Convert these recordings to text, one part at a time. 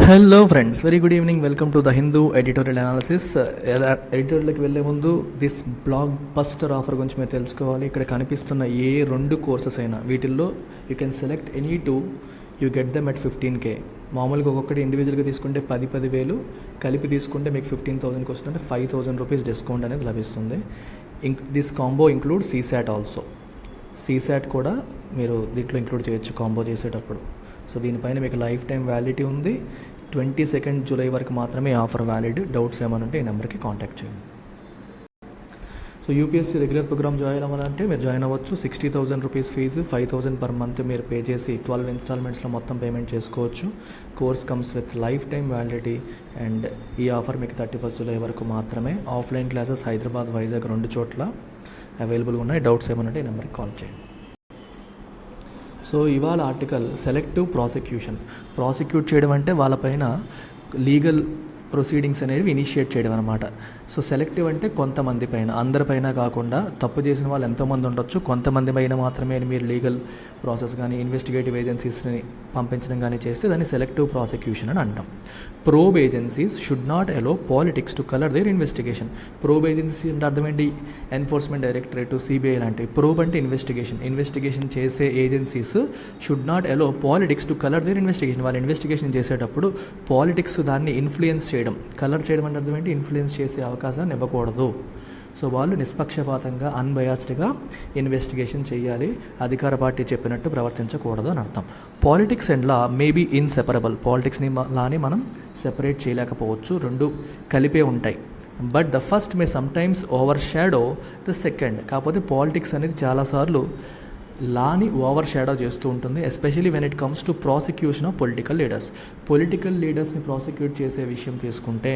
Hello friends, very good evening. Welcome to the Hindu editorial analysis. ఎడిటోరియల్కి వెళ్ళే ముందు this blog buster offer గురించి మీరు తెలుసుకోవాలి. ఇక్కడ కనిపిస్తున్న ఏ 2 కోర్సెస్ అయినా వీటిల్లో you can select any 2, you get them at 15K. మామూలుగా ఒక్కొక్కటి ఇండివిజువల్గా తీసుకుంటే 10,000 కలిపి తీసుకుంటే మీకు 15,000కి వస్తుందంటే 5,000 రూపీస్ డిస్కౌంట్ అనేది లభిస్తుంది. This combo include CSAT also. CSAT కూడా మీరు దీంట్లో ఇంక్లూడ్ చేయొచ్చు కాంబో చేసేటప్పుడు. సో దీనిపైన మీకు లైఫ్ టైం వ్యాలిడిటీ ఉంది. 22 జూలై వరకు మాత్రమే ఆఫర్ వ్యాలిడ్. డౌట్స్ ఏమైనా ఉంటే ఈ నెంబర్కి కాంటాక్ట్ చేయండి. So UPSC regular programme join అవ్వాలంటే మీరు జాయిన్ అవ్వచ్చు. 60,000 రూపీస్ ఫీజు, 5,000 పర్ మంత్ మీరు పే చేసి 12 ఇన్స్టాల్మెంట్స్లో మొత్తం పేమెంట్ చేసుకోవచ్చు. Course comes with lifetime validity and ఈ ఆఫర్ మీకు 31 జూలై వరకు మాత్రమే. ఆఫ్లైన్ క్లాసెస్ హైదరాబాద్, వైజాగ్ 2 చోట్ల అవైలబుల్గా ఉన్నాయి. డౌట్స్ ఏమైనా ఉంటే ఈ నెంబర్కి కాల్ చేయండి. సో ఇవాళ ఆర్టికల్ సెలెక్టివ్ ప్రాసిక్యూట్ చేయడం అంటే వాళ్ళపైన లీగల్ ప్రొసీడింగ్స్ అనేవి ఇనిషియేట్ చేయడం అనమాట. సో సెలెక్టివ్ అంటే కొంతమంది పైన, అందరిపైన కాకుండా తప్పు చేసిన వాళ్ళు ఎంతోమంది ఉండొచ్చు, కొంతమంది పైన మాత్రమే మీరు లీగల్ ప్రాసెస్ కానీ ఇన్వెస్టిగేటివ్ ఏజెన్సీస్ని పంపించడం కానీ చేస్తే దాన్ని సెలెక్టివ్ ప్రాసిక్యూషన్ అని అంటాం. Probe agencies should not allow politics to colour their investigation. Probe agency అంటే అర్థమేంటి? ఎన్ఫోర్స్మెంట్ డైరెక్టరేట్, సిబిఐ లాంటివి. ప్రోబ్ అంటే ఇన్వెస్టిగేషన్ చేసే agencies should not allow politics to colour their investigation. వాళ్ళు ఇన్వెస్టిగేషన్ చేసేటప్పుడు పాలిటిక్స్ దాన్ని ఇన్ఫ్లుయెన్స్ చేయడం, కలర్ చేయడం అంటే అర్థమేంటి? ఇన్ఫ్లుయెన్స్ చేసే అవకాశాన్ని ఇవ్వకూడదు. సో వాళ్ళు నిష్పక్షపాతంగా అన్బయాస్డ్గా ఇన్వెస్టిగేషన్ చేయాలి, అధికార పార్టీ చెప్పినట్టు ప్రవర్తించకూడదు అని అర్థం. Politics and law may be inseparable. పాలిటిక్స్ని లాని మనం సెపరేట్ చేయలేకపోవచ్చు, 2 కలిపే ఉంటాయి. But the first may sometimes overshadow the second. కాకపోతే పాలిటిక్స్ అనేది చాలాసార్లు లాని ఓవర్ షాడో చేస్తూ ఉంటుంది, especially when it comes to prosecution of political లీడర్స్ని ప్రాసిక్యూట్ చేసే విషయం తీసుకుంటే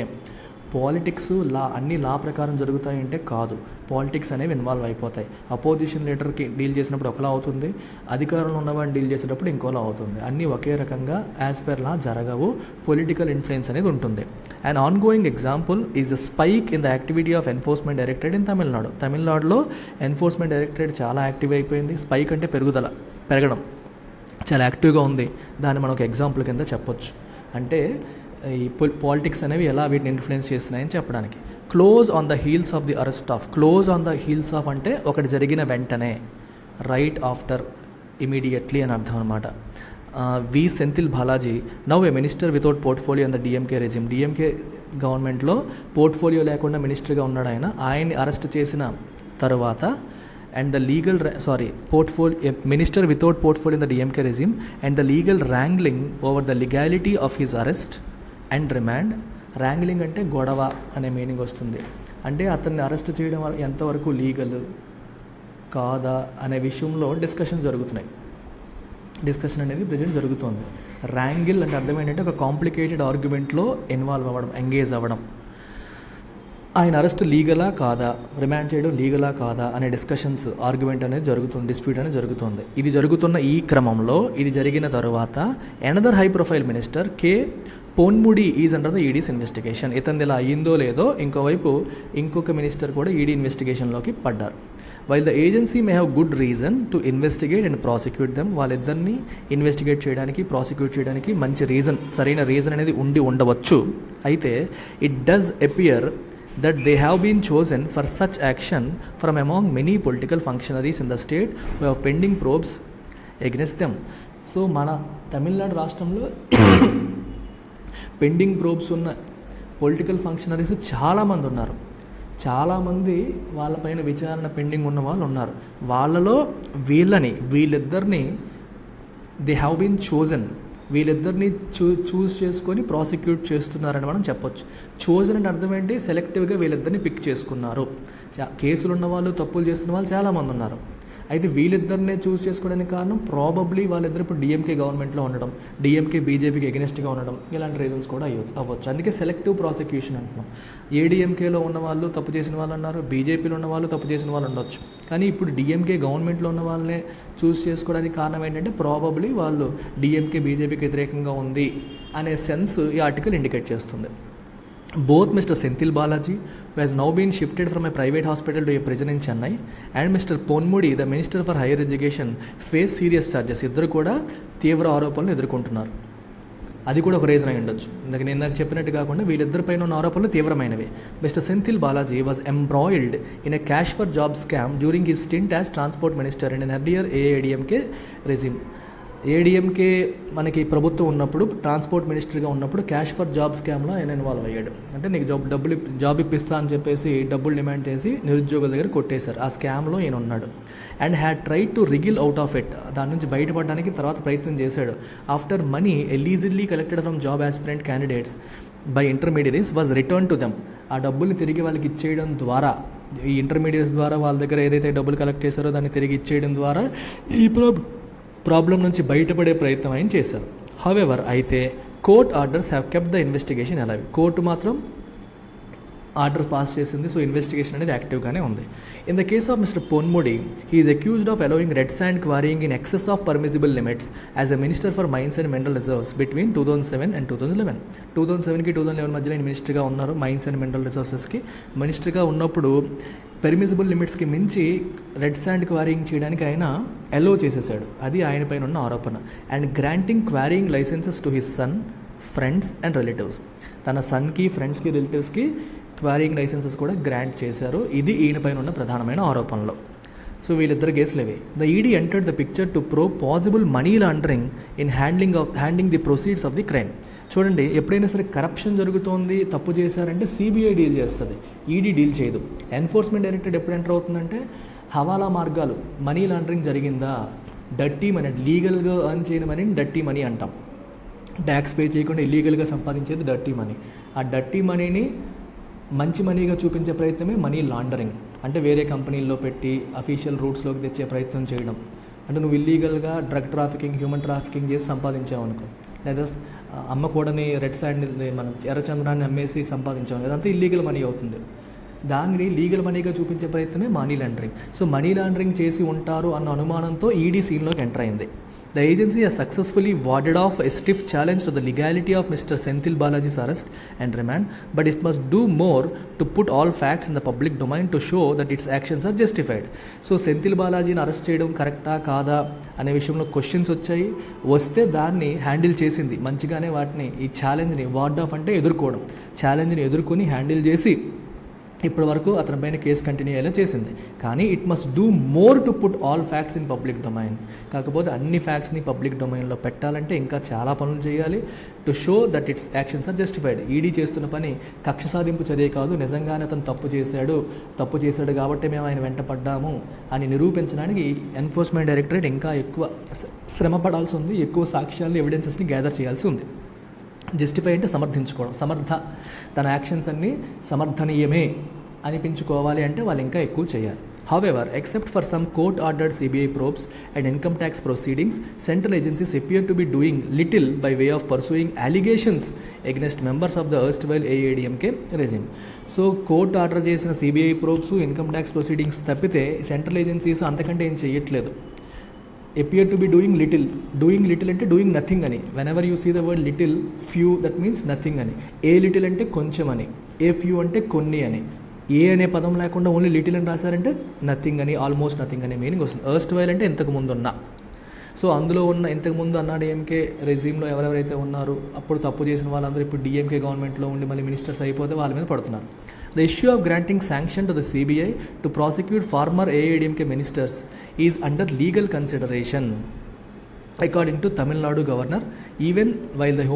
పాలిటిక్స్ అన్ని లా ప్రకారం జరుగుతాయంటే కాదు. పాలిటిక్స్ అనేవి ఇన్వాల్వ్ అయిపోతాయి. అపోజిషన్ లీడర్కి డీల్ చేసినప్పుడు ఒకలా అవుతుంది, అధికారంలో ఉన్నవాడిని డీల్ చేసేటప్పుడు ఇంకోలా అవుతుంది. అన్నీ ఒకే రకంగా యాజ్ పర్ లా జరగవు. పొలిటికల్ ఇన్ఫ్లుయెన్స్ అనేది ఉంటుంది. And on going example is the spike in the activity of enforcement directorate in తమిళనాడులో ఎన్ఫోర్స్మెంట్ డైరెక్టరేట్ చాలా యాక్టివ్ అయిపోయింది. స్పైక్ అంటే పెరగడం, చాలా యాక్టివ్గా ఉంది. దాన్ని మనం ఒక ఎగ్జాంపుల్ కింద చెప్పొచ్చు. అంటే ఈ పాలిటిక్స్ అనేవి ఎలా వీటిని ఇన్ఫ్లుయెన్స్ చేస్తున్నాయని చెప్పడానికి. Close on the heels of అంటే ఒకటి జరిగిన వెంటనే, రైట్ ఆఫ్టర్, ఇమీడియట్లీ అని అర్థం అనమాట. V Senthil Balaji now a minister without portfolio in the DMK regime. DMK గవర్నమెంట్లో పోర్ట్ఫోలియో లేకుండా మినిస్టర్గా ఉన్నాడు ఆయన్ని అరెస్ట్ చేసిన తర్వాత and the minister without portfolio in the DMK regime and the legal wrangling over the legality of his arrest and remand. wrangling అంటే గొడవ అనే మీనింగ్ వస్తుంది. అంటే అతన్ని అరెస్ట్ చేయడం ఎంతవరకు లీగల్ కాదా అనే విషయంలో డిస్కషన్ అనేది ప్రజెంట్ జరుగుతుంది. ర్యాంగిల్ అంటే అర్థం ఏంటంటే ఒక కాంప్లికేటెడ్ ఆర్గ్యుమెంట్లో ఇన్వాల్వ్ అవ్వడం, ఎంగేజ్ అవ్వడం. ఆయన అరెస్ట్ లీగలా కాదా, రిమాండ్ చేయడం లీగలా కాదా అనే డిస్కషన్స్, ఆర్గ్యుమెంట్ అనేది జరుగుతుంది, డిస్ప్యూట్ అనేది జరుగుతుంది. ఇది జరుగుతున్న ఈ క్రమంలో ఇది జరిగిన తర్వాత another high profile minister K Ponmudi is under the EDs investigation. ఇతను ఇలా అయ్యిందో లేదో ఇంకోవైపు ఇంకొక మినిస్టర్ కూడా ఈడీ ఇన్వెస్టిగేషన్లోకి పడ్డారు. While the agency may have good reason to investigate and prosecute them. వాళ్ళిద్దరిని ఇన్వెస్టిగేట్ చేయడానికి, ప్రాసిక్యూట్ చేయడానికి మంచి రీజన్, సరైన రీజన్ అనేది ఉండవచ్చు. అయితే it does appear that they have been chosen for such action from among many political functionaries in the state who have pending probes against them. So మన తమిళనాడు రాష్ట్రంలో పెండింగ్ ప్రోబ్స్ ఉన్న political functionaries చాలామంది ఉన్నారు. చాలామంది వాళ్ళపైన విచారణ పెండింగ్ ఉన్న వాళ్ళు ఉన్నారు. వాళ్ళలో వీళ్ళిద్దరిని దే హ్యావ్ బీన్ చోజన్, వీళ్ళిద్దరిని చూస్ చేసుకొని ప్రాసిక్యూట్ చేస్తున్నారని మనం చెప్పొచ్చు. చోజన్ అంటే అర్థం ఏంటి? సెలెక్టివ్గా వీళ్ళిద్దరిని పిక్ చేసుకున్నారు. కేసులు ఉన్నవాళ్ళు, తప్పులు చేస్తున్న వాళ్ళు చాలామంది ఉన్నారు. అయితే వీళ్ళిద్దరినే చూస్ చేసుకోవడానికి కారణం ప్రాబబ్లీ వాళ్ళిద్దరు ఇప్పుడు డిఎంకే గవర్నమెంట్లో ఉండడం, డిఎంకే బీజేపీకి ఎగెనిస్ట్గా ఉండడం, ఇలాంటి రీజన్స్ కూడా అవ్వచ్చు. అందుకే సెలెక్టివ్ ప్రాసిక్యూషన్ అంటున్నాం. ఏడీఎంకేలో ఉన్న వాళ్ళు తప్పు చేసిన వాళ్ళు ఉన్నారు, బీజేపీలో ఉన్న వాళ్ళు తప్పు చేసిన వాళ్ళు ఉండొచ్చు. కానీ ఇప్పుడు డిఎంకే గవర్నమెంట్లో ఉన్న వాళ్ళనే చూస్ చేసుకోవడానికి కారణం ఏంటంటే ప్రాబబ్లీ వాళ్ళు డిఎంకే బీజేపీకి వ్యతిరేకంగా ఉంది అనే సెన్స్ ఈ ఆర్టికల్ ఇండికేట్ చేస్తుంది. Both Mr. Senthil Balaji, who has now been shifted from a private hospital to a prison in Chennai, and Mr. Ponmudi, the Minister for Higher Education, face serious charges. ఇద్దరు కూడా తీవ్ర ఆరోపణలు ఎదుర్కొంటున్నారు. అది కూడా ఒక reason అయి ఉండొచ్చు. నేను ఇందాక చెప్పినట్టు కాకుండా వీళ్ళిద్దరిపైన ఉన్న ఆరోపణలు తీవ్రమైనవి. Mister Senthil Balaji was embroiled in a cash for job scam during his stint as transport minister in an earlier AIADMK regime. ADMK మనకి ప్రభుత్వం ఉన్నప్పుడు ట్రాన్స్పోర్ట్ మినిస్టర్గా ఉన్నప్పుడు క్యాష్ ఫర్ జాబ్ స్కామ్లో ఆయన ఇన్వాల్వ్ అయ్యాడు. అంటే నీకు జాబ్ ఇప్పిస్తా అని చెప్పేసి డబ్బులు డిమాండ్ చేసి నిరుద్యోగుల దగ్గర కొట్టేశారు. ఆ స్కామ్లో ఈయన ఉన్నాడు. And had try to wriggle out of it. దాని నుంచి బయటపడడానికి తర్వాత ప్రయత్నం చేశాడు. After money allegedly collected from job aspirant candidates by intermediaries was return to them. ఆ డబ్బుల్ని తిరిగి వాళ్ళకి ఇచ్చేయడం ద్వారా, ఈ ఇంటర్మీడియట్స్ ద్వారా వాళ్ళ దగ్గర ఏదైతే డబ్బులు కలెక్ట్ చేశారో దాన్ని తిరిగి ఇచ్చేయడం ద్వారా ఈ ప్రాబ్లం నుంచి బయటపడే ప్రయత్నం ఆయన చేశారు. హవెవర్ అయితే court orders have kept the investigation alive. Court మాత్రం ఆర్డర్ పాస్ చేసింది. సో ఇన్వెస్టిగేషన్ అనేది యాక్టివ్గానే ఉంది. In the case of mister Ponmudi, he is accused of allowing red sand quarrying in excess of permissible limits as a minister for mines and mineral reserves between 2007 and 2011. 2007కి 2011 మధ్యలో ఆయన మినిస్టర్గా ఉన్నారు. Mines and mineral రిసోర్సెస్కి మినిస్టర్గా ఉన్నప్పుడు permissible లిమిట్స్కి మించి red sand quarrying చేయడానికి ఆయన అలో చేసేసాడు. అది ఆయన పైన ఉన్న ఆరోపణ. And granting quarrying licences to his son, friends and relatives. తన సన్కి, ఫ్రెండ్స్కి, రిలేటివ్స్కి క్వారీయింగ్ లైసెన్సెస్ కూడా గ్రాంట్ చేశారు. ఇది ఈయన పైన ఉన్న ప్రధానమైన ఆరోపణలు. సో వీళ్ళిద్దరు కేసులు ఇవి. The ED entered the picture to pro possible money laundering in handling the proceeds of the crime. చూడండి, ఎప్పుడైనా సరే కరప్షన్ జరుగుతోంది, తప్పు చేశారంటే సిబిఐ డీల్ చేస్తుంది, ఈడీ డీల్ చేయదు. ఎన్ఫోర్స్మెంట్ డైరెక్టరేట్ ఎప్పుడు ఎంటర్ అవుతుందంటే హవాలా మార్గాలు, మనీ లాండరింగ్ జరిగిందా, డర్టీ మనీ, లీగల్గా ఎర్న్ చేయని మనీని డర్టీ మనీ అంటాం. ట్యాక్స్ పే చేయకుండా ఇల్లీగల్గా సంపాదించేది డర్టీ మనీ. ఆ డర్టీ మనీని మంచి మనీగా చూపించే ప్రయత్నమే మనీ లాండరింగ్. అంటే వేరే కంపెనీల్లో పెట్టి అఫీషియల్ రూట్స్లోకి తెచ్చే ప్రయత్నం చేయడం. అంటే నువ్వు ఇల్లీగల్గా డ్రగ్ ట్రాఫికింగ్, హ్యూమన్ ట్రాఫికింగ్ చేసి సంపాదించావు అనుకో, లేదా అమ్మకూడని రెడ్ శాండ్, మనం ఎర్రచంద్రాన్ని అమ్మేసి సంపాదించాము, అదంతా ఇల్లీగల్ మనీ అవుతుంది. దాన్ని లీగల్ మనీగా చూపించే ప్రయత్నమే money laundering. So money laundering చేసి ఉంటారు అన్న అనుమానంతో ఈడీ సీన్లోకి ఎంటర్ అయింది. The agency has successfully warded off a stiff challenge to the legality of Mr. Senthil Balaji's arrest and remand, but it must do more to put all facts in the public domain to show that its actions are justified. So Senthil బాలాజీని arrest చేయడం కరెక్టా కాదా అనే విషయంలో questions వచ్చాయి. వస్తే దాన్ని handle చేసింది మంచిగానే. వాటిని, ఈ ఛాలెంజ్ని, వార్డ్ ఆఫ్ అంటే ఎదుర్కోవడం, ఛాలెంజ్ని ఎదుర్కొని హ్యాండిల్ చేసి ఇప్పటి వరకు అతని పైన కేసు కంటిన్యూ అయ్యేలా చేసింది. కానీ it must do more to put all facts in public domain. కాకపోతే అన్ని ఫ్యాక్ట్స్ని పబ్లిక్ డొమైన్లో పెట్టాలంటే ఇంకా చాలా పనులు చేయాలి. To show that its actions are justified. ED చేస్తున్న పని కక్ష సాధింపు చర్య కాదు, నిజంగానే అతను తప్పు చేశాడు కాబట్టి మేము ఆయన వెంట పడ్డాము అని నిరూపించడానికి ఎన్ఫోర్స్మెంట్ డైరెక్టరేట్ ఇంకా ఎక్కువ శ్రమ పడాల్సి ఉంది, ఎక్కువ సాక్ష్యాలు, ఎవిడెన్సెస్ని గ్యాదర్ చేయాల్సి ఉంది. జస్టిఫై అంటే సమర్థించుకోవడం, తన యాక్షన్స్ అన్నీ సమర్థనీయమే అనిపించుకోవాలి అంటే వాళ్ళు ఇంకా ఎక్కువ చేయాలి. However, except for some court-ordered CBI probes and income tax proceedings, central agencies appear to be doing little by way of pursuing allegations against members of the erstwhile AIADMK regime. So court order చేసిన CBI probes, income tax proceedings తప్పితే central agencies అంతకంటే ఏం చేయట్లేదు. appear to be doing little అంటే doing nothing అని. whenever you see the word little, few, that means nothing అని. A little అంటే కొంచెం అని, ఏ ఫ్యూ అంటే కొన్ని అని. ఏ అనే పదం లేకుండా ఓన్లీ లిటిల్ అని రాశారంటే నథింగ్ అని, ఆల్మోస్ట్ నథింగ్ అనే మీనింగ్ వస్తుంది. ఎర్స్ట్ వైల్ అంటే ఇంతకు ముందు ఉన్న. సో అందులో ఉన్న ఇంతకుముందు అన్నా డిఎంకే రెజ్యూమ్లో ఎవరెవరైతే ఉన్నారో అప్పుడు తప్పు చేసిన వాళ్ళందరూ ఇప్పుడు డిఎంకే గవర్నమెంట్లో ఉండి మళ్ళీ మినిస్టర్స్ అయిపోతే వాళ్ళ మీద పడుతున్నారు. The issue of granting sanction to the CBI to prosecute former AIADMK ministers is under legal consideration, according to Tamil Nadu governor, even while the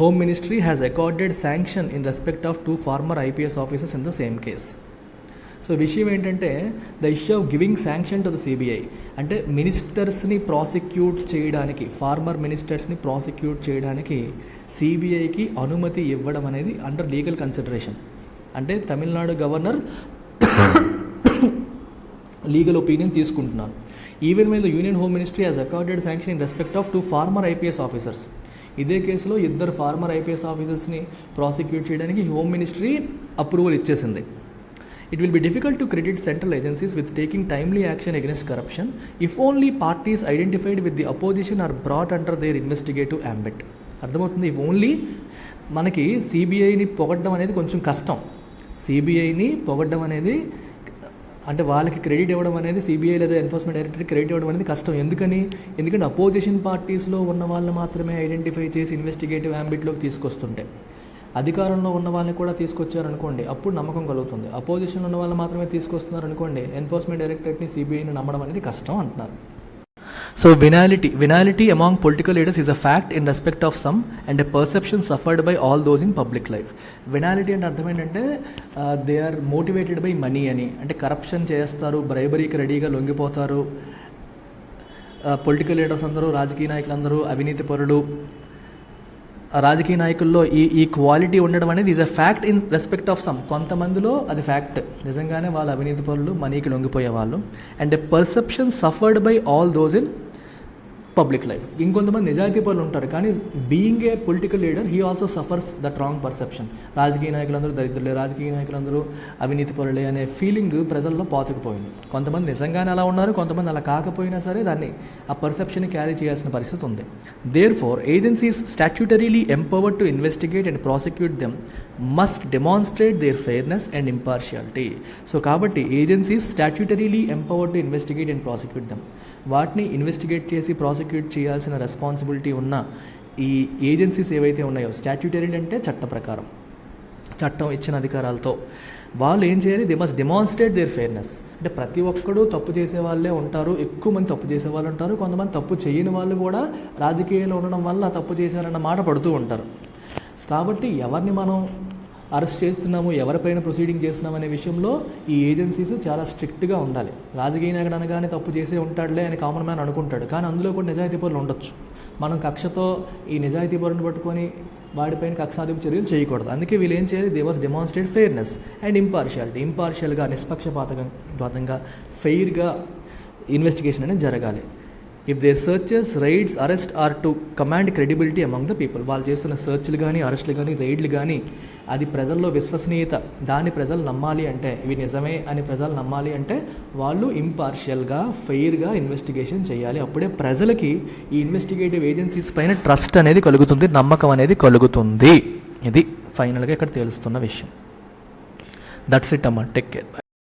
Home Ministry has accorded sanction in respect of 2 former IPS officers in the same case. So విషయం ఏంటంటే the issue of giving sanction to the CBI అంటే మినిస్టర్స్ని prosecute చేయడానికి, farmer మినిస్టర్స్ని prosecute చేయడానికి సిబిఐకి అనుమతి ఇవ్వడం అనేది under legal consideration. అంటే తమిళనాడు గవర్నర్ లీగల్ ఒపీనియన్ తీసుకుంటున్నారు. Even while the union home ministry has accorded sanction in respect of 2 former IPS officers. ఇదే కేసులో 2 ఫార్మర్ ఐపీఎస్ ఆఫీసర్స్ని ప్రాసిక్యూట్ చేయడానికి హోమ్ మినిస్ట్రీ అప్రూవల్ ఇచ్చేసింది. It will be difficult to credit central agencies with taking timely action against corruption if only parties identified with the opposition are brought under their investigative ambit. అర్థమవుతుంది? If only మనకి సిబిఐని పొగడ్డం అనేది కొంచెం కష్టం. సిబిఐని పొగడ్డం అనేది అంటే వాళ్ళకి క్రెడిట్ ఇవ్వడం అనేది సిబిఐ లేదా ఎన్ఫోర్స్మెంట్ డైరెక్టరేట్ క్రెడిట్ ఇవ్వడం అనేది కష్టం. ఎందుకంటే అపోజిషన్ పార్టీస్లో ఉన్న వాళ్ళని మాత్రమే ఐడెంటిఫై చేసి ఇన్వెస్టిగేటివ్ యాంబిట్లోకి తీసుకొస్తుంటే, అధికారంలో ఉన్న వాళ్ళని కూడా తీసుకొచ్చారనుకోండి అప్పుడు నమ్మకం కలుగుతుంది. అపోజిషన్లో ఉన్న వాళ్ళని మాత్రమే తీసుకొస్తున్నారు అనుకోండి, ఎన్ఫోర్స్మెంట్ డైరెక్టరేట్ని సిబిఐని నమ్మడం అనేది కష్టం అంటున్నారు. So venality among political leaders is a fact in respect of some and a perception suffered by all those in public life. Venality అంటే అర్థం ఏంటంటే they are motivated by money అని, అంటే కరప్షన్ చేస్తారు, బ్రైబరీకి రెడీగా లొంగిపోతారు. పొలిటికల్ లీడర్స్ అందరూ, రాజకీయ నాయకులందరూ అవినీతి పరులు. రాజకీయ నాయకుల్లో ఈ క్వాలిటీ ఉండడం అనేది is a fact in respect of some. కొంతమందిలో అది ఫ్యాక్ట్, నిజంగానే వాళ్ళు అవినీతి పరులు, మనీకి లొంగిపోయే వాళ్ళు. And a perception suffered by all those in public life. ఇంకొంతమంది నిజాయితీ పరులు ఉంటారు, కానీ being a political leader he also suffers that wrong perception. రాజకీయ నాయకులందరూ దరిద్రులే, రాజకీయ నాయకులందరూ అవినీతి పరులే అనే ఫీలింగ్ ప్రజల్లో పాతుకుపోయింది. కొంతమంది నిజంగానే అలా ఉన్నారు, కొంతమంది అలా కాకపోయినా సరే దాన్ని ఆ పర్సెప్షన్ క్యారీ చేయాల్సిన పరిస్థితి ఉంది. Therefore agencies statutorily empowered to investigate and prosecute them must demonstrate their fairness and impartiality. So కాబట్టి agencies statutorily empowered to investigate and prosecute them, వాటిని ఇన్వెస్టిగేట్ చేసి ప్రాసిక్యూట్ చేయాల్సిన రెస్పాన్సిబిలిటీ ఉన్న ఈ ఏజెన్సీస్ ఏవైతే ఉన్నాయో, స్టాట్యూటరీ అంటే చట్ట ప్రకారం, చట్టం ఇచ్చిన అధికారాలతో వాళ్ళు ఏం చేయాలి, they must demonstrate their fairness. అంటే ప్రతి ఒక్కడూ తప్పు చేసే వాళ్ళే ఉంటారు, ఎక్కువ మంది తప్పు చేసే వాళ్ళు ఉంటారు, కొంతమంది తప్పు చేయని వాళ్ళు కూడా రాజకీయాల్లో ఉండడం వల్ల తప్పు చేశారన్న మాట పడుతూ ఉంటారు. కాబట్టి ఎవరిని మనం అరెస్ట్ చేస్తున్నాము, ఎవరిపైన ప్రొసీడింగ్ చేస్తున్నాము అనే విషయంలో ఈ ఏజెన్సీస్ చాలా స్ట్రిక్ట్గా ఉండాలి. రాజకీయ నాయకుడు అనగానే తప్పు చేసే ఉంటాడులే అని కామన్ మ్యాన్ అనుకుంటాడు, కానీ అందులో కూడా నిజాయితీ పరులు ఉండొచ్చు. మనం కక్షతో ఈ నిజాయితీ పరుని పట్టుకొని వాడిపైన కక్షాధిప చర్యలు చేయకూడదు. అందుకే వీళ్ళు ఏం చేయాలి, they was demonstrate fairness and impartiality. ఇంపార్షియల్గా, నిష్పక్షపాతంగా, ఫెయిర్గా ఇన్వెస్టిగేషన్ అనేది జరగాలి. If there searches, raids, arrest are to command credibility among the people, వాళ్ళు చేస్తున్న సర్చ్లు కానీ, అరెస్టులు కానీ, రైడ్లు కానీ అది ప్రజల్లో విశ్వసనీయత, దాన్ని ప్రజలు నమ్మాలి అంటే, ఇవి నిజమే అని ప్రజలు నమ్మాలి అంటే వాళ్ళు ఇంపార్షియల్గా, ఫెయిర్గా ఇన్వెస్టిగేషన్ చేయాలి. అప్పుడే ప్రజలకి ఈ ఇన్వెస్టిగేటివ్ ఏజెన్సీస్ పైన ట్రస్ట్ అనేది కలుగుతుంది, నమ్మకం అనేది కలుగుతుంది. ఇది ఫైనల్గా ఇక్కడ తెలుస్తున్న విషయం. దట్స్ ఇట్ అమ్మా, టేక్ కేర్.